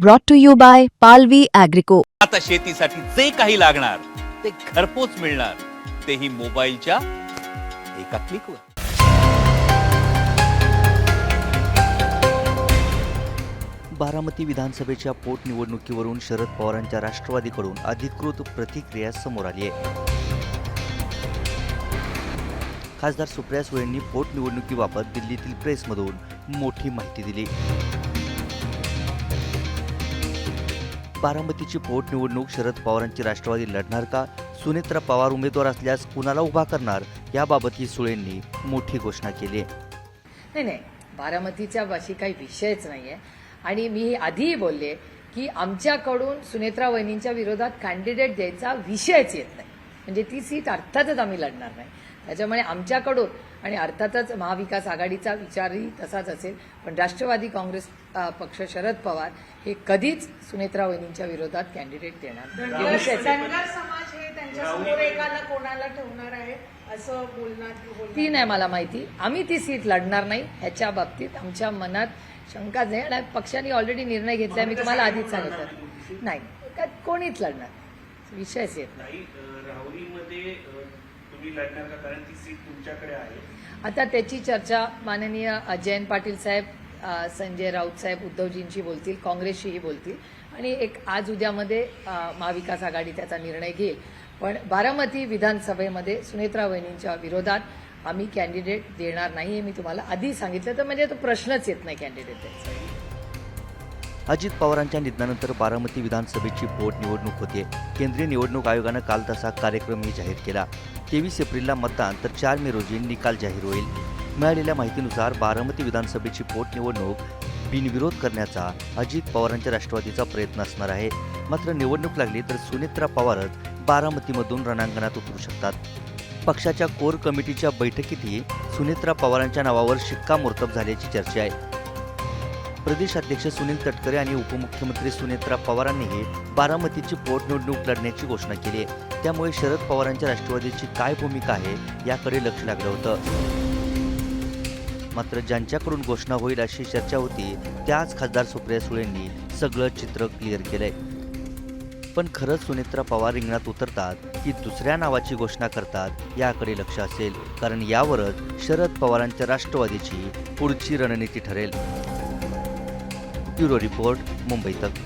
brought to you by Palvi Agrico. आता शेतीसाठी जे काही लागणार ते घरपोच मिळणार, तेही मोबाईलच्या एका क्लिकवर. बारामती विधानसभेच्या पोटनिवडणुकीवरून शरद पवारांच्या राष्ट्रवादीकडून अधिकृत प्रतिक्रिया समोर आली आहे. खासदार सुप्रिया सुळेंनी पोटनिवडणुकीबाबत दिल्लीतील प्रेसमधून मोठी माहिती दिली. बारामतीची पोटनिवडणूक शरद पवारांची राष्ट्रवादी लढणार का, सुनेत्रा पवार उमेदवार असल्यास कुणाला उभा करणार, याबाबतही सुळेंनी मोठी घोषणा केली. नाही, बारामतीच्या अशी काही विषयच नाही आहे. आणि मी आधीही बोलले की आमच्याकडून सुनेत्रा वहिनींच्या विरोधात कॅन्डिडेट द्यायचा विषयच येत नाही. म्हणजे ती सीट अर्थातच आम्ही लढणार नाही. त्याच्यामुळे आमच्याकडून आणि अर्थातच महाविकास आघाडीचा विचारही तसाच असेल, पण राष्ट्रवादी काँग्रेस पक्ष शरद पवार हे कधीच सुनेत्रा वहिनींच्या विरोधात कॅन्डिडेट देणार धनगर समाज हे त्यांच्यासमोर एकाला कोणाला ठेवणार आहे असं बोलणार ती नाही मला माहिती. आम्ही ती सीट लढणार नाही ह्याच्या बाबतीत आमच्या मनात शंका नाही. आणि पक्षाने ऑलरेडी निर्णय घेतलाय, मी तुम्हाला आधीच सांगितलं. नाही, कोणीच लढणार, विषयच येत नाही. राहुरीमध्ये तुम्ही लढणार का, कारण ती सीट तुमच्याकडे आहे? आता त्याची चर्चा माननीय जयंत पाटील साहेब, संजय राऊत साहेब उद्धवजींशी बोलतील, काँग्रेसशीही बोलतील आणि एक आज उद्यामध्ये महाविकास आघाडी त्याचा निर्णय घेईल. पण बारामती विधानसभेमध्ये सुनेत्रा वहिनींच्या विरोधात आम्ही कॅन्डिडेट देणार नाही हे मी तुम्हाला आधी सांगितलं. तर म्हणजे तो प्रश्नच येत नाही कॅन्डिडेट द्यायचा. अजित पवारांच्या निधनानंतर बारामती विधानसभेची पोटनिवडणूक होते. केंद्रीय निवडणूक आयोगानं काल तसा कार्यक्रमही जाहीर केला. 23 एप्रिलला मतदान तर 4 मे रोजी निकाल जाहीर होईल. मिळालेल्या माहितीनुसार बारामती विधानसभेची पोटनिवडणूक बिनविरोध करण्याचा अजित पवारांच्या राष्ट्रवादीचा प्रयत्न असणार आहे. मात्र निवडणूक लागली तर सुनेत्रा पवारच बारामतीमधून रणांगणात उतरू शकतात. पक्षाच्या कोर कमिटीच्या बैठकीतही सुनेत्रा पवारांच्या नावावर शिक्कामोर्तब झाल्याची चर्चा आहे. प्रदेशाध्यक्ष सुनील तटकरे आणि उपमुख्यमंत्री सुनेत्रा पवारांनीही बारामतीची पोटनिवडणूक लढण्याची घोषणा केली आहे. त्यामुळे शरद पवारांच्या राष्ट्रवादीची काय भूमिका आहे याकडे लक्ष लागलं होतं. मात्र ज्यांच्याकडून घोषणा होईल अशी चर्चा होती त्याच खासदार सुप्रिया सुळेंनी सगळं चित्र क्लिअर केलंय. पण खरंच सुनेत्रा पवार रिंगणात उतरतात की दुसऱ्या नावाची घोषणा करतात याकडे लक्ष असेल, कारण यावरच शरद पवारांच्या राष्ट्रवादीची पुढची रणनीती ठरेल. ब्युरो रिपोर्ट, मुंबई तक.